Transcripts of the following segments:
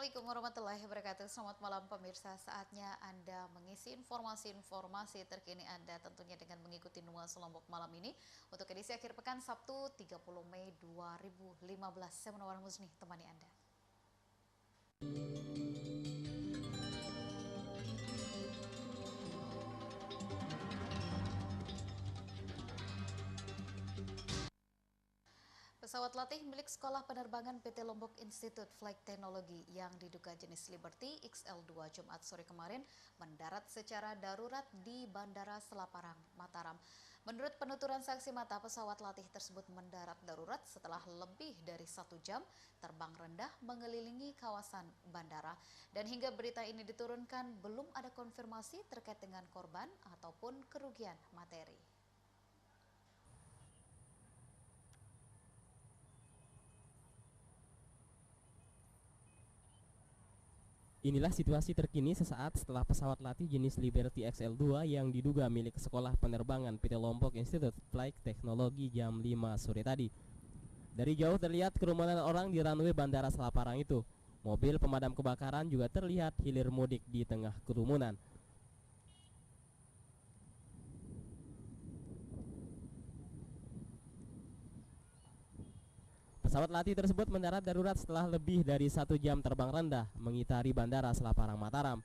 Assalamualaikum warahmatullahi wabarakatuh. Selamat malam pemirsa. Saatnya Anda mengisi informasi-informasi terkini Anda tentunya dengan mengikuti Nuansa Lombok malam ini untuk edisi akhir pekan Sabtu 30 Mei 2015. Saya Munawar Musni, temani Anda. Pesawat latih milik Sekolah Penerbangan PT Lombok Institute Flight Technology yang diduga jenis Liberty XL2 Jumat sore kemarin mendarat secara darurat di Bandara Selaparang, Mataram. Menurut penuturan saksi mata, pesawat latih tersebut mendarat darurat setelah lebih dari 1 jam terbang rendah mengelilingi kawasan bandara. Dan hingga berita ini diturunkan, belum ada konfirmasi terkait dengan korban ataupun kerugian materi. Inilah situasi terkini sesaat setelah pesawat latih jenis Liberty XL2 yang diduga milik Sekolah Penerbangan PT Lombok Institute Flight Technology jam 5 sore tadi. Dari jauh terlihat kerumunan orang di runway Bandara Selaparang itu. Mobil pemadam kebakaran juga terlihat hilir mudik di tengah kerumunan. Pesawat latih tersebut mendarat darurat setelah lebih dari 1 jam terbang rendah mengitari Bandara Selaparang, Mataram.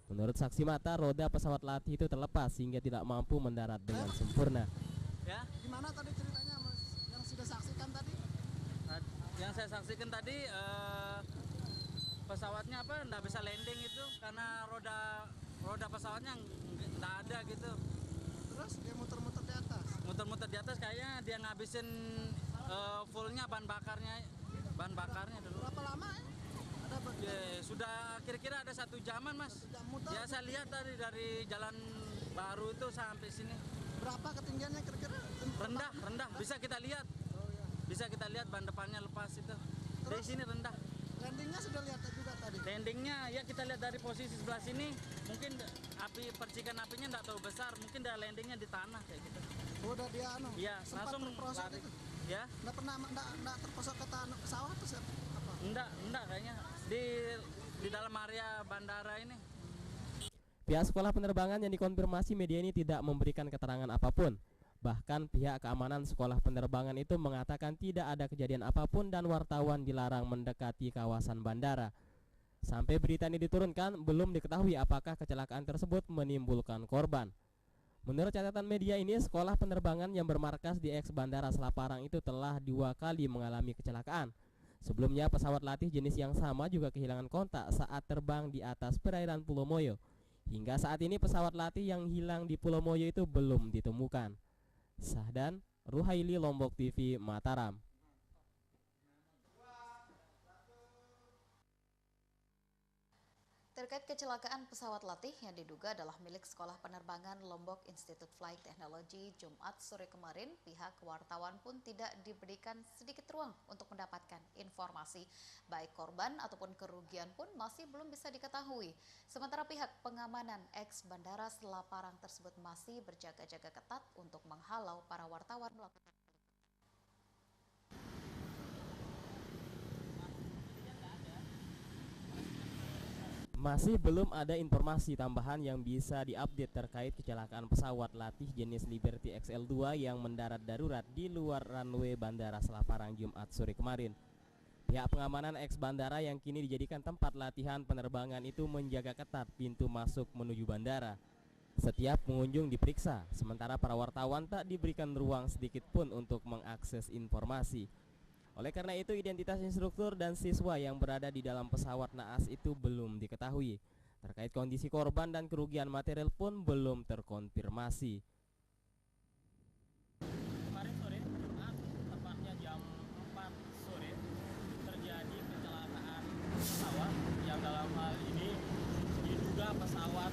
Menurut saksi mata, roda pesawat latih itu terlepas sehingga tidak mampu mendarat dengan sempurna. Ya, Gimana tadi ceritanya Mas yang sudah saksikan tadi? yang saya saksikan tadi pesawatnya nggak bisa landing itu karena roda pesawatnya nggak ada gitu. Terus dia muter-muter di atas. Muter-muter di atas kayaknya dia ngabisin fullnya bahan bakarnya dulu. Berapa lama ya? Ada Sudah kira-kira ada 1 jaman mas. 1 jam muter. Ya saya lihat tadi dari jalan baru itu sampai sini Berapa ketinggiannya kira-kira? rendah bisa kita lihat. Oh, iya. Bisa kita lihat ban depannya lepas itu. Dari Terus? sini rendah. Landingnya sudah lihat juga tadi. Landingnya ya kita lihat dari posisi sebelah sini, mungkin percikan apinya nggak terlalu besar, mungkin dia landingnya di tanah kayak gitu. Udah dia Iya, sempat langsung terperosok lari. itu. Ya, Nggak terperosok ke tanah pesawat atau apa? enggak kayaknya di dalam area bandara ini. Pihak Sekolah Penerbangan yang dikonfirmasi media ini tidak memberikan keterangan apapun. Bahkan pihak keamanan Sekolah Penerbangan itu mengatakan tidak ada kejadian apapun dan wartawan dilarang mendekati kawasan bandara. Sampai berita ini diturunkan, belum diketahui apakah kecelakaan tersebut menimbulkan korban. Menurut catatan media ini, Sekolah Penerbangan yang bermarkas di eks Bandara Selaparang itu telah 2 kali mengalami kecelakaan. Sebelumnya pesawat latih jenis yang sama juga kehilangan kontak saat terbang di atas perairan Pulau Moyo. Hingga saat ini pesawat latih yang hilang di Pulau Moyo itu belum ditemukan. Sahdan, Ruhaili, Lombok TV, Mataram. Terkait kecelakaan pesawat latih yang diduga adalah milik Sekolah Penerbangan Lombok Institute Flight Technology Jumat sore kemarin, pihak wartawan pun tidak diberikan sedikit ruang untuk mendapatkan informasi. Baik korban ataupun kerugian pun masih belum bisa diketahui. Sementara pihak pengamanan eks Bandara Selaparang tersebut masih berjaga-jaga ketat untuk menghalau para wartawan melakukan. Masih belum ada informasi tambahan yang bisa diupdate terkait kecelakaan pesawat latih jenis Liberty XL2 yang mendarat darurat di luar runway Bandara Selaparang Jumat sore kemarin. Pihak pengamanan eks bandara yang kini dijadikan tempat latihan penerbangan itu menjaga ketat pintu masuk menuju bandara. Setiap pengunjung diperiksa, sementara para wartawan tak diberikan ruang sedikit pun untuk mengakses informasi. Oleh karena itu, identitas instruktur dan siswa yang berada di dalam pesawat naas itu belum diketahui. Terkait kondisi korban dan kerugian material pun belum terkonfirmasi. Kemarin sore, Jumat, tepatnya jam 4 sore, terjadi kecelakaan pesawat yang dalam hal ini diduga pesawat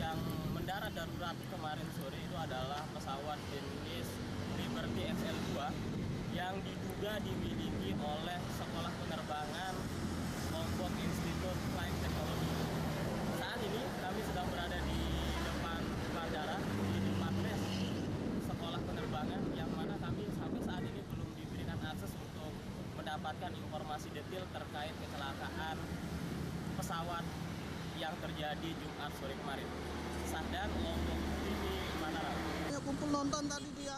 yang mendarat darurat kemarin sore itu adalah pesawat jenis Liberty XL2 yang diduga dimiliki oleh Sekolah Penerbangan Lombok Institute Flight Technology. Saat ini kami sedang berada di depan bandara, di depan res Sekolah Penerbangan, yang mana kami sampai saat ini belum diberikan akses detail terkait kecelakaan pesawat yang terjadi Jumat sore kemarin. Sahdan, Lombok TV, Mataram. Ya kumpul nonton tadi di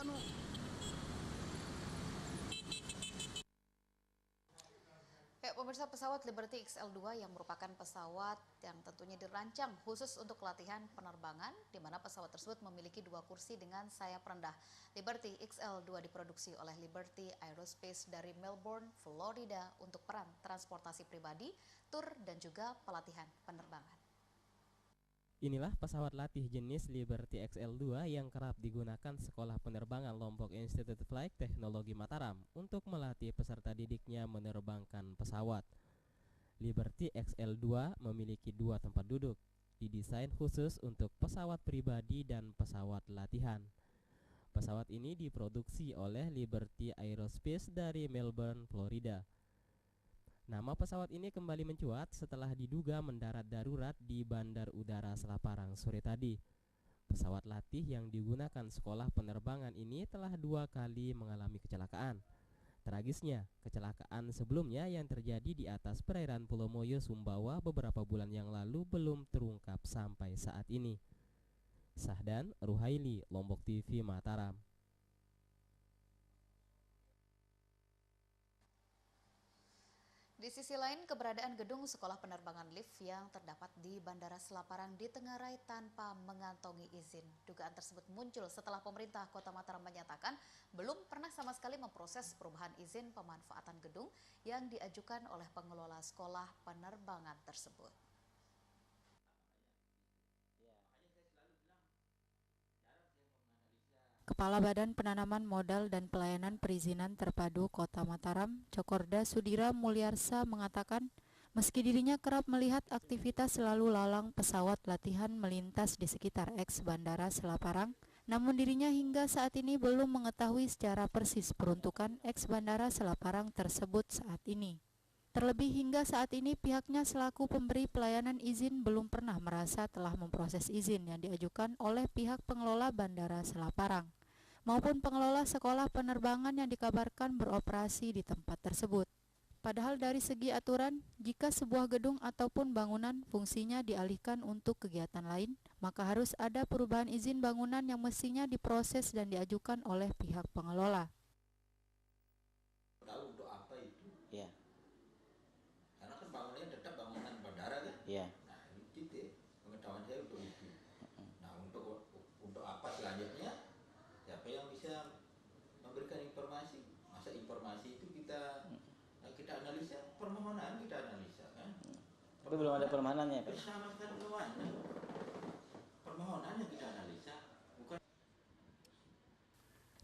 Ya, pemirsa, pesawat Liberty XL2 yang merupakan pesawat yang tentunya dirancang khusus untuk latihan penerbangan, di mana pesawat tersebut memiliki 2 kursi dengan sayap rendah. Liberty XL2 diproduksi oleh Liberty Aerospace dari Melbourne, Florida untuk peran transportasi pribadi, tur, dan juga pelatihan penerbangan. Inilah pesawat latih jenis Liberty XL2 yang kerap digunakan Sekolah Penerbangan Lombok Institute Flight Technology Mataram untuk melatih peserta didiknya menerbangkan pesawat. Liberty XL2 memiliki 2 tempat duduk, didesain khusus untuk pesawat pribadi dan pesawat latihan. Pesawat ini diproduksi oleh Liberty Aerospace dari Melbourne, Florida. Nama pesawat ini kembali mencuat setelah diduga mendarat darurat di Bandar Udara Selaparang sore tadi. Pesawat latih yang digunakan Sekolah Penerbangan ini telah 2 kali mengalami kecelakaan. Tragisnya, kecelakaan sebelumnya yang terjadi di atas perairan Pulau Moyo, Sumbawa beberapa bulan yang lalu belum terungkap sampai saat ini. Sahdan, Ruhaili, Lombok TV, Mataram. Di sisi lain, keberadaan gedung sekolah penerbangan lift yang terdapat di Bandara Selaparang ditengarai tanpa mengantongi izin. Dugaan tersebut muncul setelah pemerintah Kota Mataram menyatakan belum pernah sama sekali memproses perubahan izin pemanfaatan gedung yang diajukan oleh pengelola sekolah penerbangan tersebut. Kepala Badan Penanaman Modal dan Pelayanan Perizinan Terpadu Kota Mataram, Cokorda Sudira Mulyarsa mengatakan, meski dirinya kerap melihat aktivitas lalu lalang pesawat latihan melintas di sekitar eks Bandara Selaparang, namun dirinya hingga saat ini belum mengetahui secara persis peruntukan eks Bandara Selaparang tersebut saat ini. Terlebih hingga saat ini pihaknya selaku pemberi pelayanan izin belum pernah merasa telah memproses izin yang diajukan oleh pihak pengelola Bandara Selaparang maupun pengelola sekolah penerbangan yang dikabarkan beroperasi di tempat tersebut. Padahal dari segi aturan, jika sebuah gedung ataupun bangunan fungsinya dialihkan untuk kegiatan lain, maka harus ada perubahan izin bangunan yang mestinya diproses dan diajukan oleh pihak pengelola. Tahu untuk apa itu? Iya. Karena kan bangunannya tetap bangunan bandara kan? Iya. Nah, itu pengetahuan saya untuk itu. Nah, untuk apa selanjutnya? Siapa yang bisa memberikan informasi? Masa informasi itu kita analisa, permohonan kita analisa kan? Tapi belum ada permohonannya, Pak. Sama sekali belum ada. Permohonan yang kita analisa, bukan.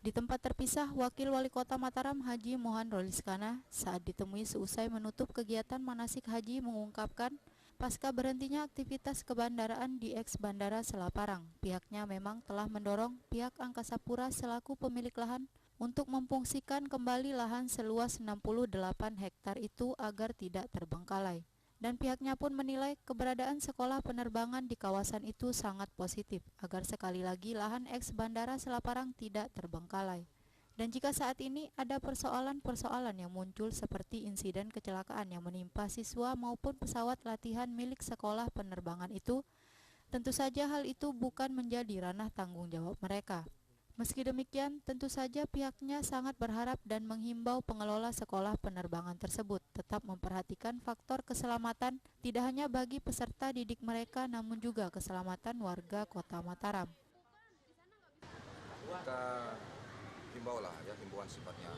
Di tempat terpisah, Wakil Wali Kota Mataram Haji Mohan Roliskana saat ditemui seusai menutup kegiatan manasik haji mengungkapkan, pasca berhentinya aktivitas kebandaraan di eks Bandara Selaparang, pihaknya memang telah mendorong pihak Angkasa Pura selaku pemilik lahan untuk memfungsikan kembali lahan seluas 68 hektar itu agar tidak terbengkalai. Dan pihaknya pun menilai keberadaan sekolah penerbangan di kawasan itu sangat positif agar sekali lagi lahan eks Bandara Selaparang tidak terbengkalai. Dan jika saat ini ada persoalan-persoalan yang muncul seperti insiden kecelakaan yang menimpa siswa maupun pesawat latihan milik sekolah penerbangan itu, tentu saja hal itu bukan menjadi ranah tanggung jawab mereka. Meski demikian, tentu saja pihaknya sangat berharap dan menghimbau pengelola sekolah penerbangan tersebut tetap memperhatikan faktor keselamatan tidak hanya bagi peserta didik mereka namun juga keselamatan warga Kota Mataram. Kita himbau lah ya, himbauan sifatnya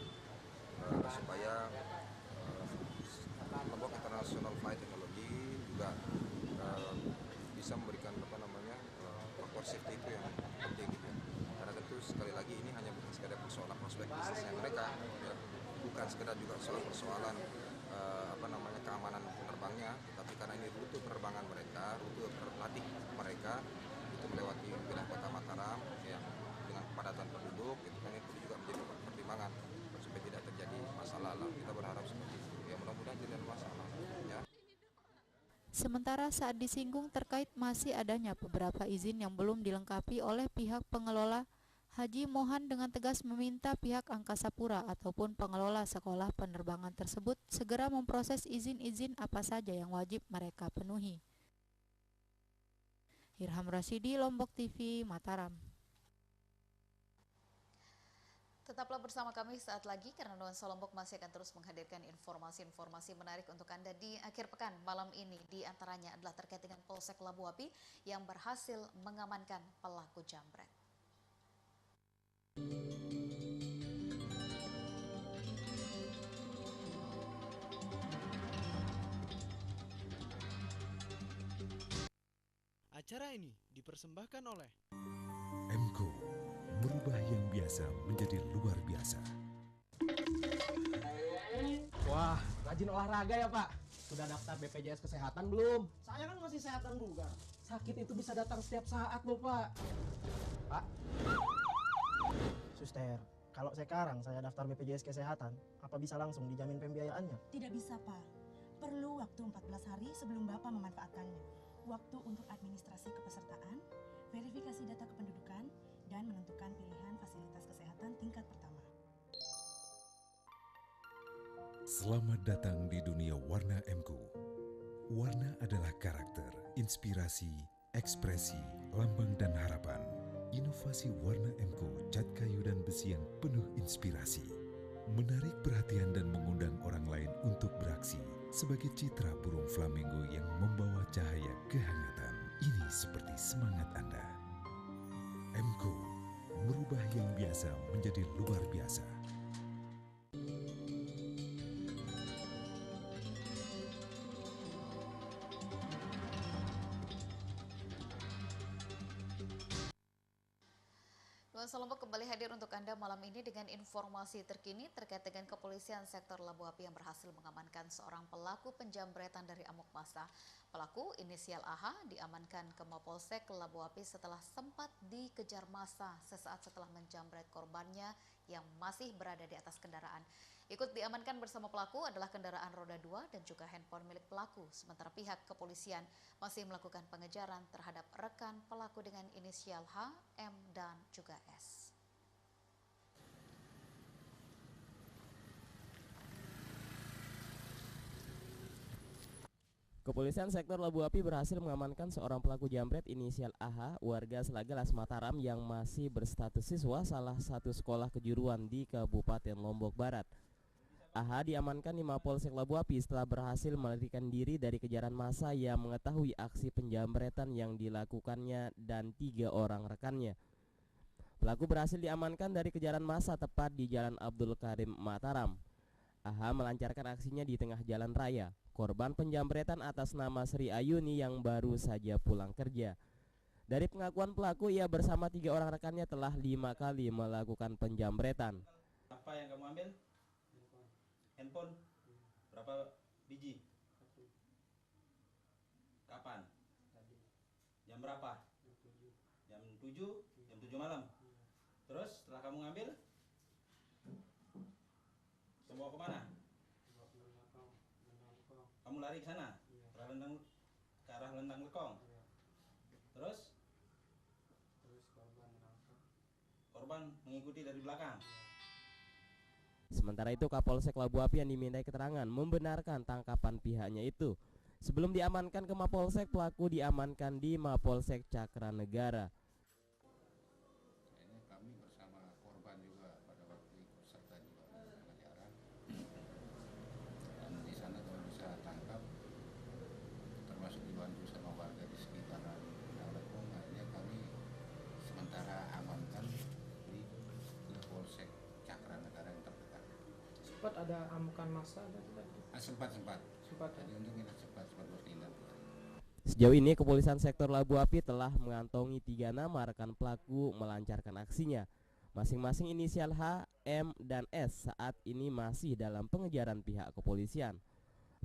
supaya Lombok International Flight Technology juga bisa memberikan faktor safety itu yang penting gitu ya. Karena tentu sekali lagi ini hanya bukan sekedar persoalan prospek bisnisnya mereka ya, bukan sekedar juga persoalan keamanan penerbangnya, tapi karena ini rute penerbangan mereka, rute berlatih mereka itu melewati wilayah Kota Mataram yang dengan kepadatan penduduk, itu kan itu juga menjadi pertimbangan supaya tidak terjadi masalah. Kita berharap seperti itu. Ya mudah-mudahan tidak ada masalah. Ya. Sementara saat disinggung terkait masih adanya beberapa izin yang belum dilengkapi oleh pihak pengelola, Haji Mohan dengan tegas meminta pihak Angkasa Pura ataupun pengelola sekolah penerbangan tersebut segera memproses izin-izin apa saja yang wajib mereka penuhi. Irham Rasidi, Lombok TV, Mataram. Tetaplah bersama kami saat lagi karena Nuansa Lombok masih akan terus menghadirkan informasi-informasi menarik untuk Anda di akhir pekan malam ini. Di antaranya adalah terkait dengan Polsek Labu Api yang berhasil mengamankan pelaku jambret. Acara ini dipersembahkan oleh MCO, merubah yang biasa menjadi luar biasa. Wah, rajin olahraga ya Pak. Sudah daftar BPJS Kesehatan belum? Saya kan masih sehat dan bugar. Sakit itu bisa datang setiap saat loh Pak. Pak. Suster, kalau sekarang saya daftar BPJS Kesehatan, apa bisa langsung dijamin pembiayaannya? Tidak bisa Pak. Perlu waktu 14 hari sebelum Bapak memanfaatkannya. Waktu untuk administrasi kepesertaan, verifikasi data kependudukan, dan menentukan pilihan fasilitas kesehatan tingkat pertama. Selamat datang di dunia warna MCO. Warna adalah karakter, inspirasi, ekspresi, lambang dan harapan. Inovasi warna MCO cat kayu dan besi yang penuh inspirasi. Menarik perhatian dan mengundang orang lain untuk beraksi sebagai citra burung flamingo yang membawa cahaya kehangatan. Ini seperti semangat Anda. MCO, merubah yang biasa menjadi luar biasa. Nuansa Lombok kembali hadir untuk Anda malam ini dengan informasi terkini terkait dengan kepolisian sektor Labu Api yang berhasil mengamankan seorang pelaku penjambretan dari amuk massa. Pelaku inisial AH diamankan ke Mapolsek Labu Api setelah sempat dikejar massa sesaat setelah menjambret korbannya yang masih berada di atas kendaraan. Ikut diamankan bersama pelaku adalah kendaraan roda 2 dan juga handphone milik pelaku. Sementara pihak kepolisian masih melakukan pengejaran terhadap rekan pelaku dengan inisial H, M, dan juga S. Kepolisian sektor Labu Api berhasil mengamankan seorang pelaku jambret inisial AH, warga Selagalas Mataram yang masih berstatus siswa salah satu sekolah kejuruan di Kabupaten Lombok Barat. AH diamankan di Mapolsek Labu Api setelah berhasil melarikan diri dari kejaran massa yang mengetahui aksi penjambretan yang dilakukannya dan 3 orang rekannya. Pelaku berhasil diamankan dari kejaran massa tepat di Jalan Abdul Karim, Mataram. AH melancarkan aksinya di tengah jalan raya. Korban penjambretan atas nama Sri Ayuni yang baru saja pulang kerja. Dari pengakuan pelaku, ia bersama 3 orang rekannya telah 5 kali melakukan penjambretan. Apa yang kamu ambil? Handphone? Berapa biji? Kapan? Jam berapa? Jam 7? Jam 7 malam? Terus setelah kamu ngambil? Bawa kemana? Kamu lari ke sana? Ke arah Lentang Lekong? Terus? Korban mengikuti dari belakang? Sementara itu Kapolsek Labu Api yang dimintai keterangan membenarkan tangkapan pihaknya itu. Sebelum diamankan ke Mapolsek, pelaku diamankan di Mapolsek Cakranegara. Ini kami bersama korban juga pada waktu ikut serta juga pengejaran. Dan di sana kami bisa tangkap, termasuk dibantu sama warga di sekitaran Lekong. Akhirnya kami sementara amankan di Polsek Cakranegara yang terdekat. Sempat ada amukan massa ada tidak? Sempat. Jadi untuk kita sempat bertindak. Sejauh ini kepolisian sektor Labu Api telah mengantongi 3 nama rekan pelaku melancarkan aksinya. Masing-masing inisial H, M, dan S saat ini masih dalam pengejaran pihak kepolisian.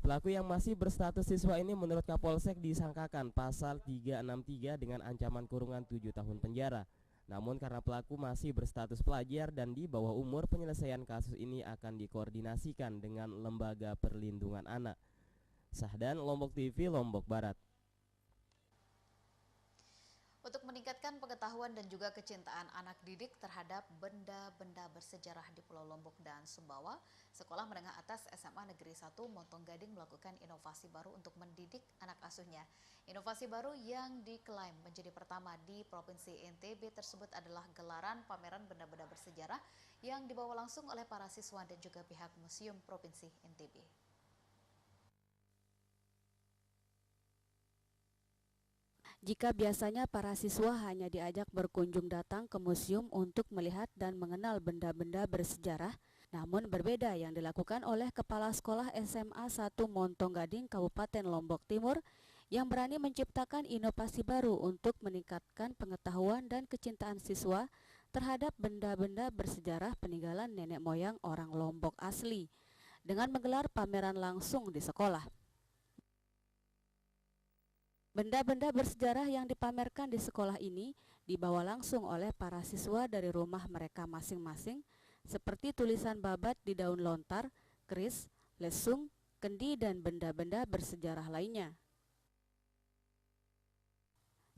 Pelaku yang masih berstatus siswa ini menurut Kapolsek disangkakan pasal 363 dengan ancaman kurungan 7 tahun penjara. Namun karena pelaku masih berstatus pelajar dan di bawah umur, penyelesaian kasus ini akan dikoordinasikan dengan Lembaga Perlindungan Anak. Sahdan, Lombok TV, Lombok Barat. Untuk meningkatkan pengetahuan dan juga kecintaan anak didik terhadap benda-benda bersejarah di Pulau Lombok dan Sumbawa, Sekolah Menengah Atas SMA Negeri 1 Montong Gading melakukan inovasi baru untuk mendidik anak asuhnya. Inovasi baru yang diklaim menjadi pertama di Provinsi NTB tersebut adalah gelaran pameran benda-benda bersejarah yang dibawa langsung oleh para siswa dan juga pihak Museum Provinsi NTB. Jika biasanya para siswa hanya diajak berkunjung datang ke museum untuk melihat dan mengenal benda-benda bersejarah, namun berbeda yang dilakukan oleh Kepala Sekolah SMA 1 Montong Gading Kabupaten Lombok Timur yang berani menciptakan inovasi baru untuk meningkatkan pengetahuan dan kecintaan siswa terhadap benda-benda bersejarah peninggalan nenek moyang orang Lombok asli dengan menggelar pameran langsung di sekolah. Benda-benda bersejarah yang dipamerkan di sekolah ini dibawa langsung oleh para siswa dari rumah mereka masing-masing, seperti tulisan babat di daun lontar, keris, lesung, kendi, dan benda-benda bersejarah lainnya.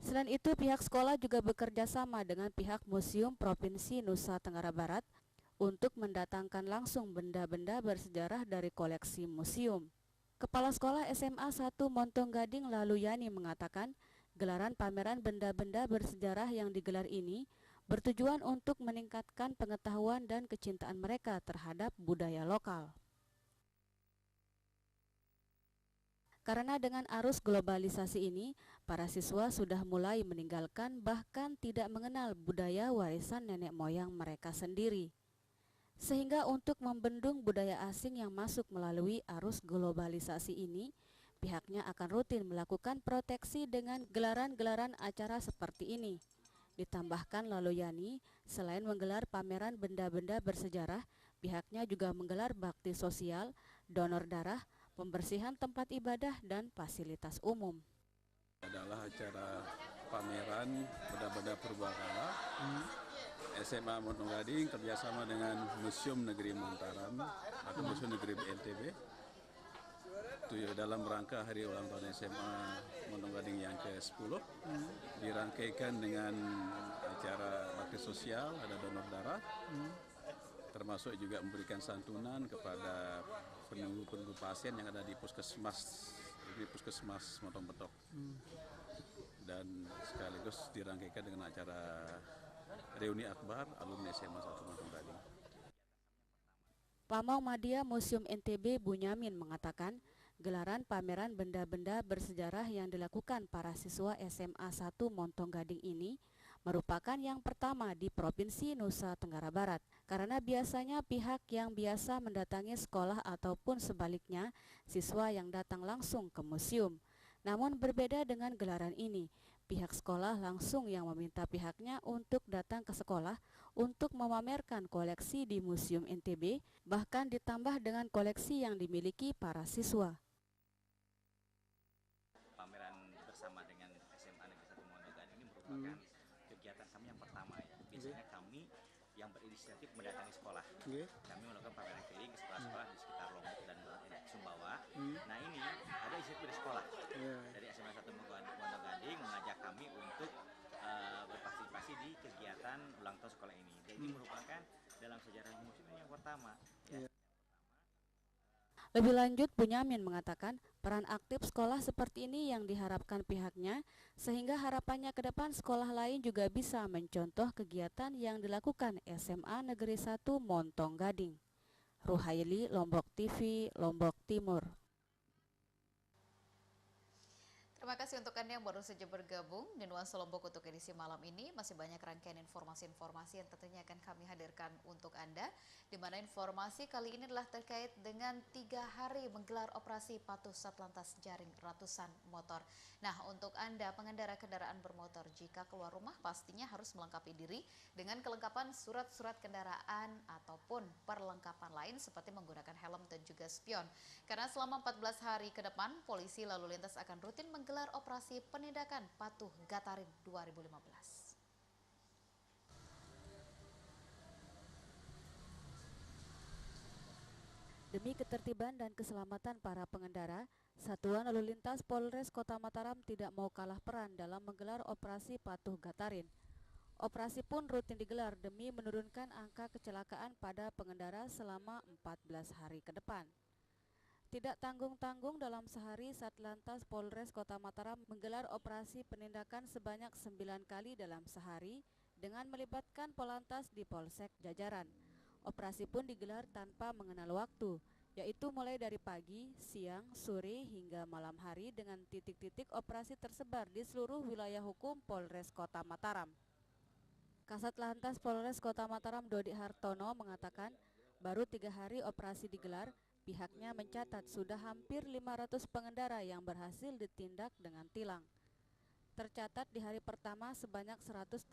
Selain itu, pihak sekolah juga bekerja sama dengan pihak Museum Provinsi Nusa Tenggara Barat untuk mendatangkan langsung benda-benda bersejarah dari koleksi museum. Kepala Sekolah SMA 1 Montong Gading Laluyani mengatakan, gelaran pameran benda-benda bersejarah yang digelar ini bertujuan untuk meningkatkan pengetahuan dan kecintaan mereka terhadap budaya lokal. Karena dengan arus globalisasi ini, para siswa sudah mulai meninggalkan bahkan tidak mengenal budaya warisan nenek moyang mereka sendiri. Sehingga untuk membendung budaya asing yang masuk melalui arus globalisasi ini, pihaknya akan rutin melakukan proteksi dengan gelaran-gelaran acara seperti ini. Ditambahkan Laluyani, selain menggelar pameran benda-benda bersejarah, pihaknya juga menggelar bakti sosial, donor darah, pembersihan tempat ibadah, dan fasilitas umum. Adalah acara pameran benda-benda purbakala SMA Montong Gading kerjasama dengan Museum Negeri Montaram atau Museum Negeri NTB itu dalam rangka hari ulang tahun SMA Montong Gading yang ke-10 dirangkaikan dengan acara bakti sosial, ada donor darah, termasuk juga memberikan santunan kepada penunggu-penunggu pasien yang ada di puskesmas Montong Betok, dan sekaligus dirangkaikan dengan acara reuni akbar alumni SMA 1 Montong Gading. Pamong Madya Museum NTB Bunyamin mengatakan, gelaran pameran benda-benda bersejarah yang dilakukan para siswa SMA 1 Montong Gading ini merupakan yang pertama di Provinsi Nusa Tenggara Barat, karena biasanya pihak yang biasa mendatangi sekolah ataupun sebaliknya siswa yang datang langsung ke museum. Namun berbeda dengan gelaran ini, pihak sekolah langsung yang meminta pihaknya untuk datang ke sekolah untuk memamerkan koleksi di Museum NTB, bahkan ditambah dengan koleksi yang dimiliki para siswa. Pameran bersama dengan SMA Negeri 1 Montong Gading ini merupakan kegiatan kami yang pertama ya. Biasanya kami yang berinisiatif mendatangi sekolah. Kami melakukan pameran keliling ke sekolah-sekolah di sekitar Lombok dan Sumbawa. Nah ini ada inisiatif dari sekolah. Dari SMA 1 Montong Gading mengajak kami untuk berpartisipasi di kegiatan ulang tahun sekolah ini. Dan ini merupakan dalam sejarah museum yang pertama. Ya. Lebih lanjut, Bunyamin mengatakan peran aktif sekolah seperti ini yang diharapkan pihaknya, sehingga harapannya ke depan sekolah lain juga bisa mencontoh kegiatan yang dilakukan SMA Negeri 1 Montong Gading. Ruhaili, Lombok TV, Lombok Timur. Terima kasih untuk Anda yang baru saja bergabung di Nuansa Lombok untuk edisi malam ini. Masih banyak rangkaian informasi-informasi yang tentunya akan kami hadirkan untuk Anda, di mana informasi kali ini adalah terkait dengan 3 hari menggelar operasi patuh Satlantas jaring ratusan motor. Nah, untuk Anda pengendara kendaraan bermotor, jika keluar rumah pastinya harus melengkapi diri dengan kelengkapan surat-surat kendaraan ataupun perlengkapan lain seperti menggunakan helm dan juga spion. Karena selama 14 hari ke depan, polisi lalu lintas akan rutin menggelar operasi penindakan patuh Gatarin 2015. Demi ketertiban dan keselamatan para pengendara, Satuan Lalu Lintas Polres Kota Mataram tidak mau kalah peran dalam menggelar operasi Patuh Gatarin. Operasi pun rutin digelar demi menurunkan angka kecelakaan pada pengendara selama 14 hari ke depan. Tidak tanggung-tanggung dalam sehari, Satlantas Polres Kota Mataram menggelar operasi penindakan sebanyak 9 kali dalam sehari dengan melibatkan Polantas di Polsek jajaran. Operasi pun digelar tanpa mengenal waktu, yaitu mulai dari pagi, siang, sore hingga malam hari dengan titik-titik operasi tersebar di seluruh wilayah hukum Polres Kota Mataram. Kasat Lantas Polres Kota Mataram Dodi Hartono mengatakan baru 3 hari operasi digelar, pihaknya mencatat sudah hampir 500 pengendara yang berhasil ditindak dengan tilang. Tercatat di hari pertama sebanyak 182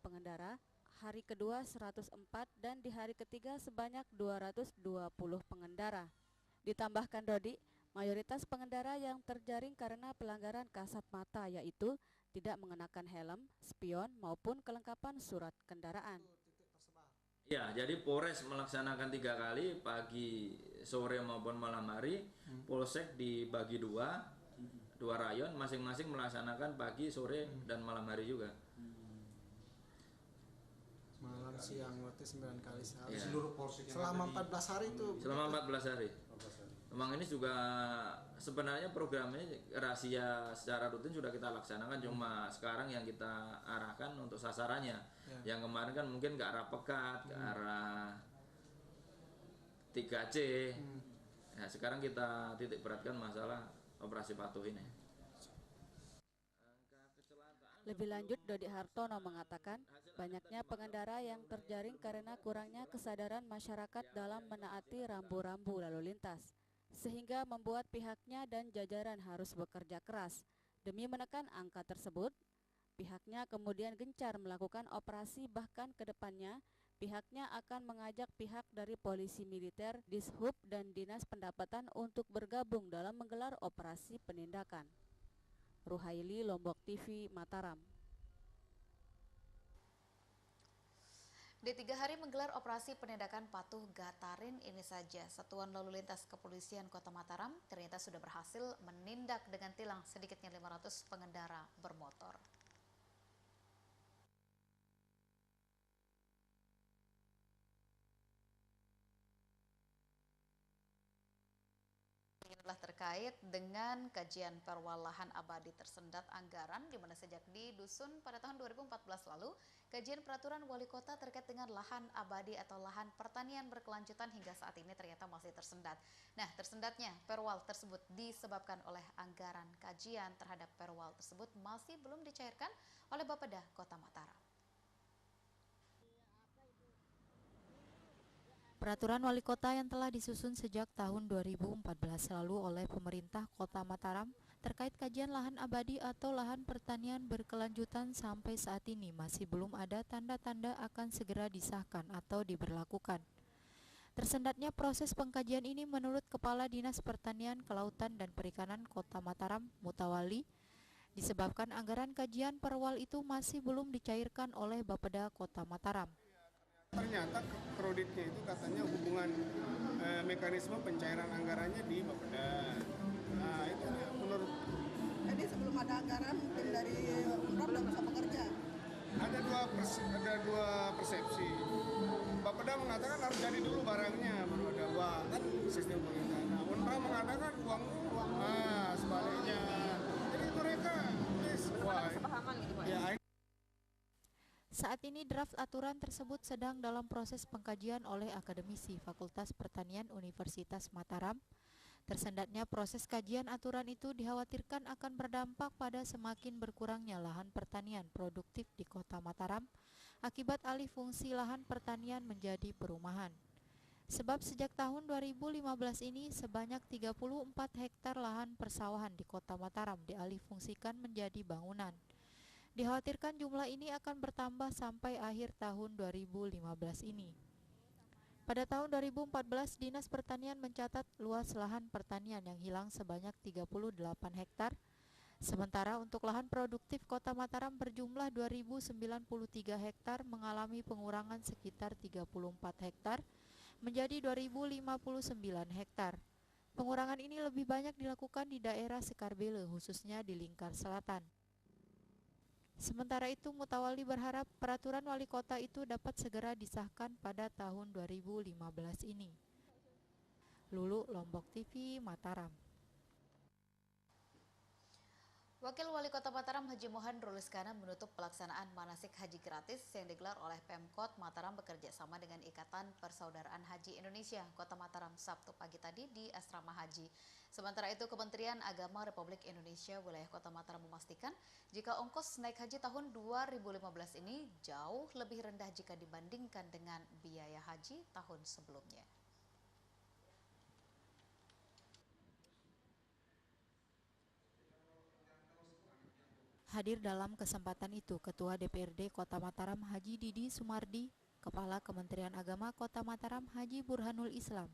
pengendara, hari kedua 104 dan di hari ketiga sebanyak 220 pengendara. Ditambahkan Dodi, mayoritas pengendara yang terjaring karena pelanggaran kasat mata yaitu tidak mengenakan helm, spion maupun kelengkapan surat kendaraan. Ya, jadi Polres melaksanakan 3 kali, pagi, sore maupun malam hari. Polsek dibagi 2 rayon, masing-masing melaksanakan pagi, sore dan malam hari juga. Malam, siang, waktu 9 kali sehari. Ya. Seluruh polsek selama 14 hari itu. Selama 14 hari. Memang ini juga sebenarnya programnya rahasia secara rutin sudah kita laksanakan, cuma sekarang yang kita arahkan untuk sasarannya. Yang kemarin kan mungkin ke arah Pekat, ke arah 3C. Nah, sekarang kita titik beratkan masalah operasi patuh ini. Lebih lanjut, Dodi Hartono mengatakan banyaknya pengendara yang terjaring karena kurangnya kesadaran masyarakat dalam menaati rambu-rambu lalu lintas, sehingga membuat pihaknya dan jajaran harus bekerja keras. Demi menekan angka tersebut, pihaknya kemudian gencar melakukan operasi, bahkan ke depannya pihaknya akan mengajak pihak dari polisi militer, Dishub dan Dinas Pendapatan untuk bergabung dalam menggelar operasi penindakan. Ruhaili, Lombok TV, Mataram. Di 3 hari menggelar operasi penindakan Patuh Gatarin ini saja, Satuan Lalu Lintas Kepolisian Kota Mataram ternyata sudah berhasil menindak dengan tilang sedikitnya 500 pengendara bermotor. Inilah terkait dengan kajian perwal lahan abadi tersendat anggaran, di mana sejak didusun pada tahun 2014 lalu, kajian peraturan wali kota terkait dengan lahan abadi atau lahan pertanian berkelanjutan hingga saat ini ternyata masih tersendat. Nah, tersendatnya perwal tersebut disebabkan oleh anggaran kajian terhadap perwal tersebut masih belum dicairkan oleh Bapeda Kota Mataram. Peraturan wali kota yang telah disusun sejak tahun 2014 lalu oleh pemerintah Kota Mataram terkait kajian lahan abadi atau lahan pertanian berkelanjutan sampai saat ini masih belum ada tanda-tanda akan segera disahkan atau diberlakukan. Tersendatnya proses pengkajian ini menurut Kepala Dinas Pertanian, Kelautan dan Perikanan Kota Mataram, Mutawali, disebabkan anggaran kajian perwal itu masih belum dicairkan oleh Bapeda Kota Mataram. Ternyata kreditnya itu katanya hubungan mekanisme pencairan anggarannya di Bapeda. Nah itu menurut. Jadi sebelum ada anggaran mungkin dari Pemprov belum bisa bekerja. Ada dua persepsi. Bapeda mengatakan harus jadi dulu barangnya baru ada uang, kan sistem pemerintahan. Nah, Unra mengatakan uang. Nah sebaliknya. Jadi mereka wah. Ya, saat ini draft aturan tersebut sedang dalam proses pengkajian oleh akademisi Fakultas Pertanian Universitas Mataram. Tersendatnya proses kajian aturan itu dikhawatirkan akan berdampak pada semakin berkurangnya lahan pertanian produktif di Kota Mataram akibat alih fungsi lahan pertanian menjadi perumahan. Sebab sejak tahun 2015 ini sebanyak 34 hektar lahan persawahan di Kota Mataram dialih fungsikan menjadi bangunan. Dikhawatirkan jumlah ini akan bertambah sampai akhir tahun 2015 ini. Pada tahun 2014, Dinas Pertanian mencatat luas lahan pertanian yang hilang sebanyak 38 hektar. Sementara untuk lahan produktif Kota Mataram berjumlah 2.093 hektar mengalami pengurangan sekitar 34 hektar menjadi 2.059 hektar. Pengurangan ini lebih banyak dilakukan di daerah Sekarbele, khususnya di Lingkar Selatan. Sementara itu, Mutawalli berharap peraturan wali kota itu dapat segera disahkan pada tahun 2015 ini. Lulu, Lombok TV, Mataram. Wakil Wali Kota Mataram Haji Mohan Roliskana menutup pelaksanaan manasik haji gratis yang digelar oleh Pemkot Mataram bekerja sama dengan Ikatan Persaudaraan Haji Indonesia Kota Mataram Sabtu pagi tadi di Asrama Haji. Sementara itu, Kementerian Agama Republik Indonesia Wilayah Kota Mataram memastikan jika ongkos naik haji tahun 2015 ini jauh lebih rendah jika dibandingkan dengan biaya haji tahun sebelumnya. Hadir dalam kesempatan itu Ketua DPRD Kota Mataram Haji Didi Sumardi, Kepala Kementerian Agama Kota Mataram Haji Burhanul Islam,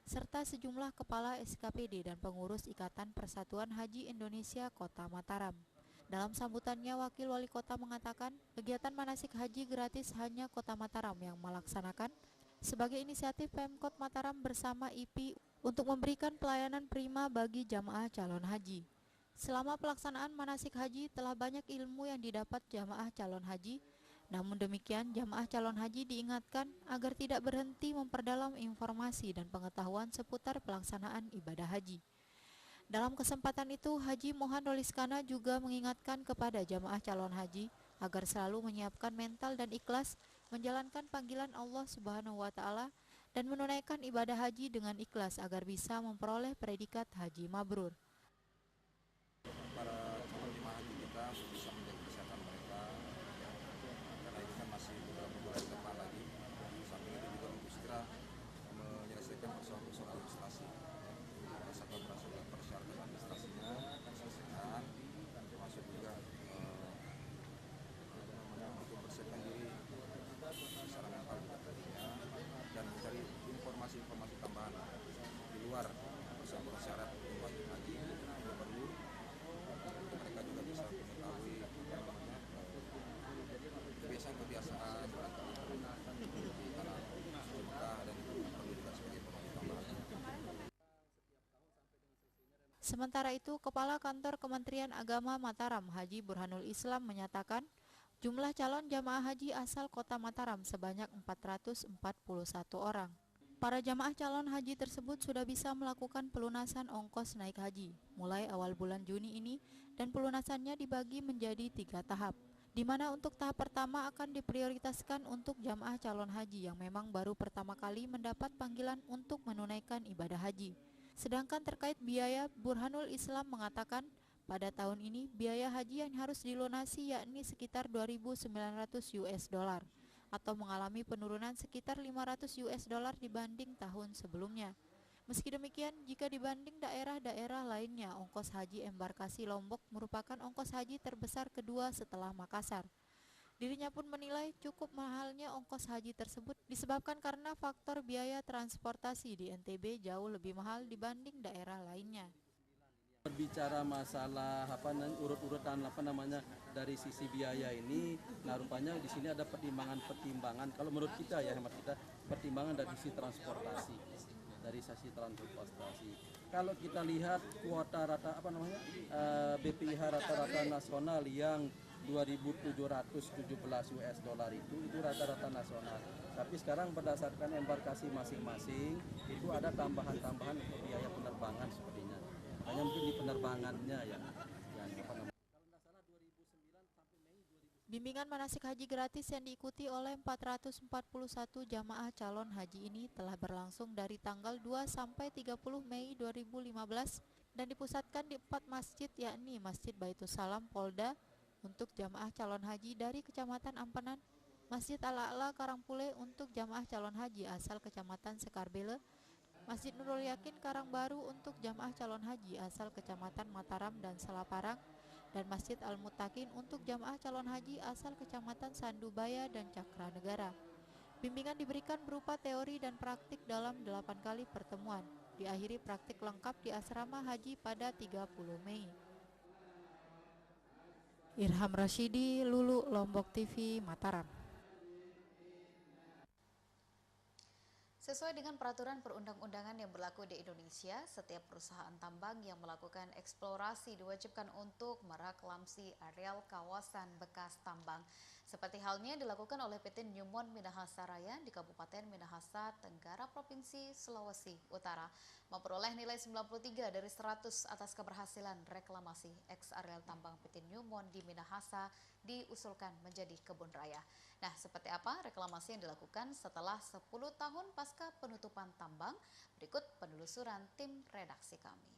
serta sejumlah kepala SKPD dan pengurus Ikatan Persatuan Haji Indonesia Kota Mataram. Dalam sambutannya, Wakil Wali Kota mengatakan kegiatan manasik haji gratis hanya Kota Mataram yang melaksanakan sebagai inisiatif Pemkot Mataram bersama IPI untuk memberikan pelayanan prima bagi jamaah calon haji. Selama pelaksanaan manasik haji telah banyak ilmu yang didapat jamaah calon haji. Namun demikian, jamaah calon haji diingatkan agar tidak berhenti memperdalam informasi dan pengetahuan seputar pelaksanaan ibadah haji. Dalam kesempatan itu, Haji Mohan Roliskana juga mengingatkan kepada jamaah calon haji agar selalu menyiapkan mental dan ikhlas menjalankan panggilan Allah Subhanahu wa Ta'ala dan menunaikan ibadah haji dengan ikhlas agar bisa memperoleh predikat haji mabrur. Para calon jemaah haji kita bisa menjaga kesehatan mereka, ya, karena itu kan masih beberapa bulan ke depan lagi. Sampai itu juga untuk segera menyelesaikan persoalan administrasi, persyaratan administrasinya akan selesaikan, termasuk juga untuk persiapkan diri secara mental juga tadinya, dan mencari informasi tambahan di luar syarat wajib haji yang perlu. Mereka juga bisa mengetahui kebiasaan-kebiasaan di tanah Mekah dan itu perlu juga sebagai informasi tambahan. Sementara itu, Kepala Kantor Kementerian Agama Mataram Haji Burhanul Islam menyatakan jumlah calon jamaah haji asal Kota Mataram sebanyak 441 orang. Para jamaah calon haji tersebut sudah bisa melakukan pelunasan ongkos naik haji mulai awal bulan Juni ini dan pelunasannya dibagi menjadi 3 tahap, di mana untuk tahap pertama akan diprioritaskan untuk jamaah calon haji yang memang baru pertama kali mendapat panggilan untuk menunaikan ibadah haji. Sedangkan terkait biaya, Burhanul Islam mengatakan pada tahun ini biaya haji yang harus dilunasi yakni sekitar 2.900 US dollar atau mengalami penurunan sekitar 500 US dollar dibanding tahun sebelumnya. Meski demikian, jika dibanding daerah-daerah lainnya, ongkos haji embarkasi Lombok merupakan ongkos haji terbesar kedua setelah Makassar. Dirinya pun menilai cukup mahalnya ongkos haji tersebut disebabkan karena faktor biaya transportasi di NTB jauh lebih mahal dibanding daerah lainnya. Berbicara masalah urut-urutan dari sisi biaya ini, nah rupanya di sini ada pertimbangan. Kalau menurut kita ya, hemat kita, pertimbangan dari sisi transportasi. Kalau kita lihat kuota BPIH rata-rata nasional yang 2.717 US dollar itu rata-rata nasional. Tapi sekarang berdasarkan embarkasi masing-masing itu ada tambahan-tambahan untuk biaya penerbangan sepertinya. Hanya mungkin di penerbangannya ya. Bimbingan manasik haji gratis yang diikuti oleh 441 jamaah calon haji ini telah berlangsung dari tanggal 2 sampai 30 Mei 2015 dan dipusatkan di 4 masjid yakni Masjid Baitus Salam Polda untuk jamaah calon haji dari Kecamatan Ampenan, Masjid Al-A'la Karangpule untuk jamaah calon haji asal Kecamatan Sekarbele, Masjid Nurul Yakin Karangbaru untuk jamaah calon haji asal Kecamatan Mataram dan Salaparang, dan Masjid Al-Muttaqin untuk jamaah calon haji asal Kecamatan Sandubaya dan Cakranegara. Bimbingan diberikan berupa teori dan praktik dalam 8 kali pertemuan, diakhiri praktik lengkap di asrama haji pada 30 Mei. Irham Rashidi, Lulu, Lombok TV, Mataram. Sesuai dengan peraturan perundang-undangan yang berlaku di Indonesia, setiap perusahaan tambang yang melakukan eksplorasi diwajibkan untuk mereklamasi areal kawasan bekas tambang. Seperti halnya dilakukan oleh PT Newmont Minahasa Raya di Kabupaten Minahasa Tenggara, Provinsi Sulawesi Utara. Memperoleh nilai 93 dari 100 atas keberhasilan reklamasi eks-areal tambang PT Newmont di Minahasa diusulkan menjadi kebun raya. Nah, seperti apa reklamasi yang dilakukan setelah 10 tahun pasca penutupan tambang? Berikut penelusuran tim redaksi kami.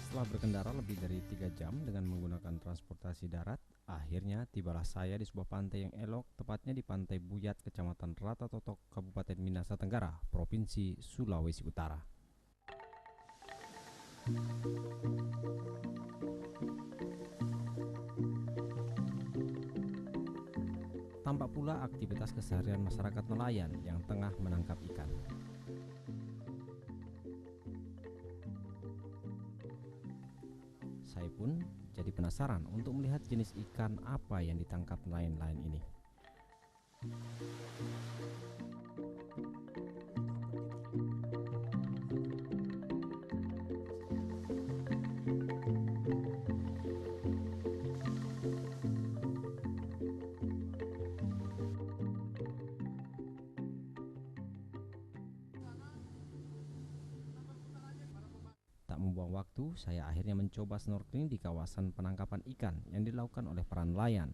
Setelah berkendara lebih dari 3 jam dengan menggunakan transportasi darat, akhirnya tibalah saya di sebuah pantai yang elok, tepatnya di Pantai Buyat, Kecamatan Ratatotok, Kabupaten Minahasa Tenggara, Provinsi Sulawesi Utara. Tampak pula aktivitas keseharian masyarakat nelayan yang tengah menangkap ikan. Saya pun jadi penasaran untuk melihat jenis ikan apa yang ditangkap nelayan-nelayan ini. Tak membuang waktu, saya akhirnya mencoba snorkeling di kawasan penangkapan ikan yang dilakukan oleh para nelayan.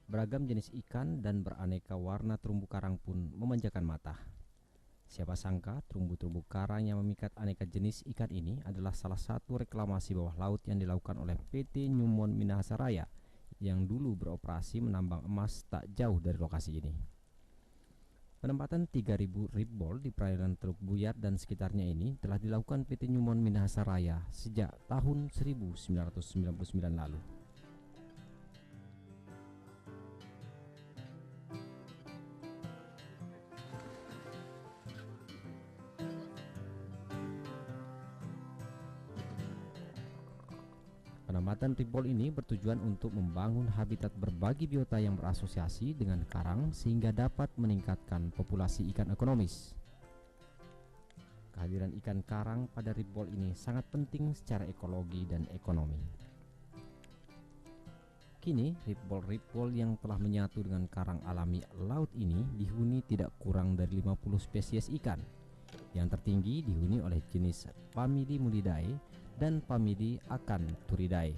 Beragam jenis ikan dan beraneka warna terumbu karang pun memanjakan mata. Siapa sangka terumbu-terumbu karang yang memikat aneka jenis ikan ini adalah salah satu reklamasi bawah laut yang dilakukan oleh PT Newmont Minahasa Raya yang dulu beroperasi menambang emas tak jauh dari lokasi ini. Penempatan 3.000 ribball di perairan Teluk Buyat dan sekitarnya ini telah dilakukan PT Newmont Minahasa Raya sejak tahun 1999 lalu. Penempatan ribball ini bertujuan untuk membangun habitat berbagi biota yang berasosiasi dengan karang sehingga dapat meningkatkan populasi ikan ekonomis. Kehadiran ikan karang pada ribball ini sangat penting secara ekologi dan ekonomi. Kini, ribball-ribball yang telah menyatu dengan karang alami laut ini dihuni tidak kurang dari 50 spesies ikan. Yang tertinggi dihuni oleh jenis Pamidi mulidae dan Pamidi Acanturidae.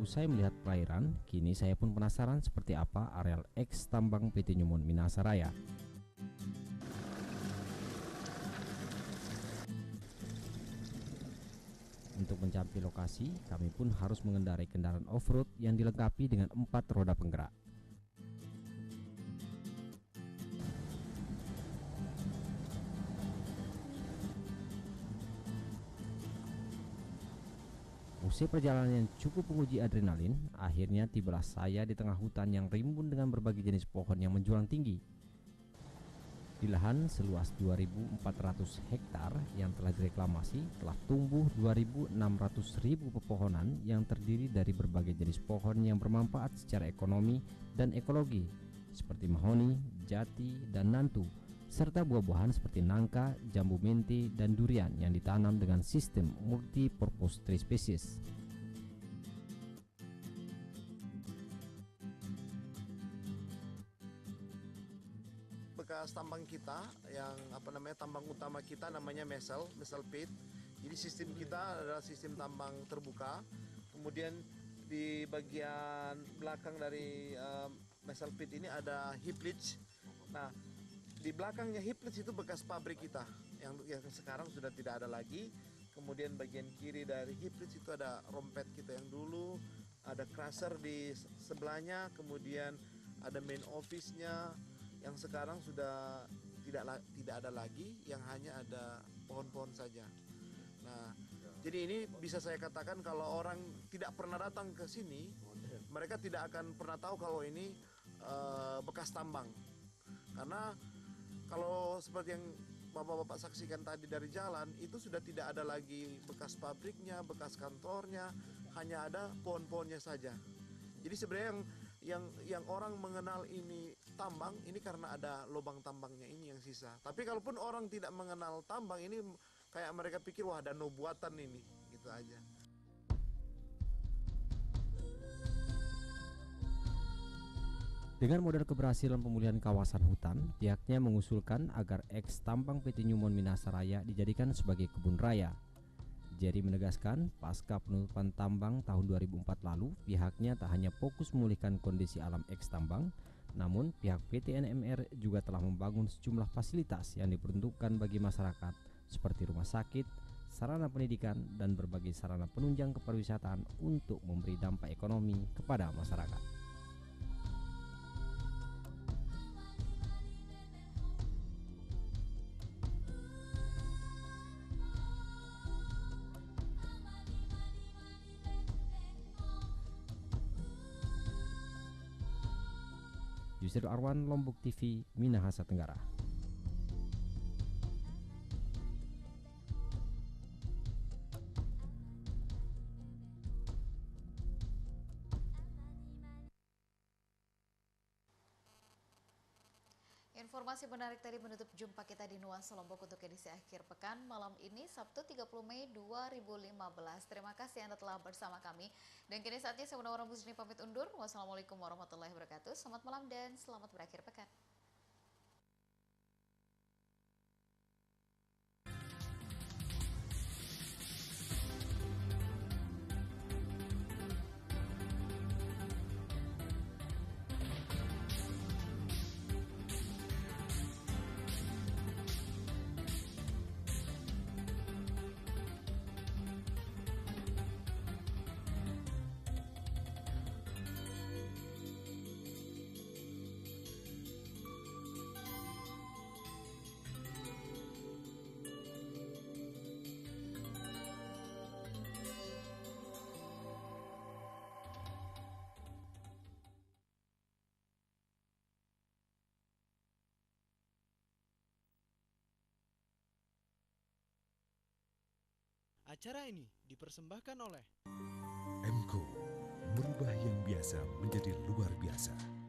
Usai melihat perairan, kini saya pun penasaran seperti apa areal eks tambang PT Newmont Minahasa Raya. Untuk mencapai lokasi, kami pun harus mengendarai kendaraan off-road yang dilengkapi dengan 4 roda penggerak. Usai perjalanan yang cukup menguji adrenalin, akhirnya tibalah saya di tengah hutan yang rimbun dengan berbagai jenis pohon yang menjulang tinggi. Di lahan seluas 2.400 hektar yang telah direklamasi, telah tumbuh 2.600.000 pepohonan yang terdiri dari berbagai jenis pohon yang bermanfaat secara ekonomi dan ekologi, seperti mahoni, jati, dan nantu, serta buah-buahan seperti nangka, jambu mente, dan durian yang ditanam dengan sistem multi-purpose tree species. Bekas tambang kita yang tambang utama kita namanya Mesel Pit. Jadi sistem kita adalah sistem tambang terbuka. Kemudian di bagian belakang dari Mesel Pit ini ada heap leach. Nah, di belakangnya heap leach itu bekas pabrik kita yang sekarang sudah tidak ada lagi. kemudian bagian kiri dari heap leach itu ada rompet kita yang dulu, ada crusher di sebelahnya, kemudian ada main office-nya yang sekarang sudah tidak ada lagi, yang hanya ada pohon-pohon saja. Nah, jadi ini bisa saya katakan kalau orang tidak pernah datang ke sini, mereka tidak akan pernah tahu kalau ini bekas tambang. Karena kalau seperti yang Bapak-bapak saksikan tadi dari jalan, itu sudah tidak ada lagi bekas pabriknya, bekas kantornya, hanya ada pohon-pohonnya saja. Jadi sebenarnya yang orang mengenal ini tambang, ini karena ada lubang tambangnya ini yang sisa. Tapi kalaupun orang tidak mengenal tambang, ini kayak mereka pikir wah danau buatan ini, gitu aja. Dengan modal keberhasilan pemulihan kawasan hutan, pihaknya mengusulkan agar eks tambang PT Newmont Minasaraya dijadikan sebagai kebun raya. Jerry menegaskan, pasca penutupan tambang tahun 2004 lalu, pihaknya tak hanya fokus memulihkan kondisi alam eks tambang, namun pihak PT NMR juga telah membangun sejumlah fasilitas yang diperuntukkan bagi masyarakat, seperti rumah sakit, sarana pendidikan, dan berbagai sarana penunjang kepariwisataan untuk memberi dampak ekonomi kepada masyarakat. Yusril Arwan, Lombok TV, Minahasa Tenggara. Informasi menarik tadi menutup jumpa kita di Nuansa Lombok untuk edisi akhir pekan malam ini Sabtu 30 Mei 2015. Terima kasih Anda telah bersama kami. Dan kini saatnya saya Munawwarah Musni pamit undur. Wassalamualaikum warahmatullahi wabarakatuh. Selamat malam dan selamat berakhir pekan. Acara ini dipersembahkan oleh MCO, merubah yang biasa menjadi luar biasa.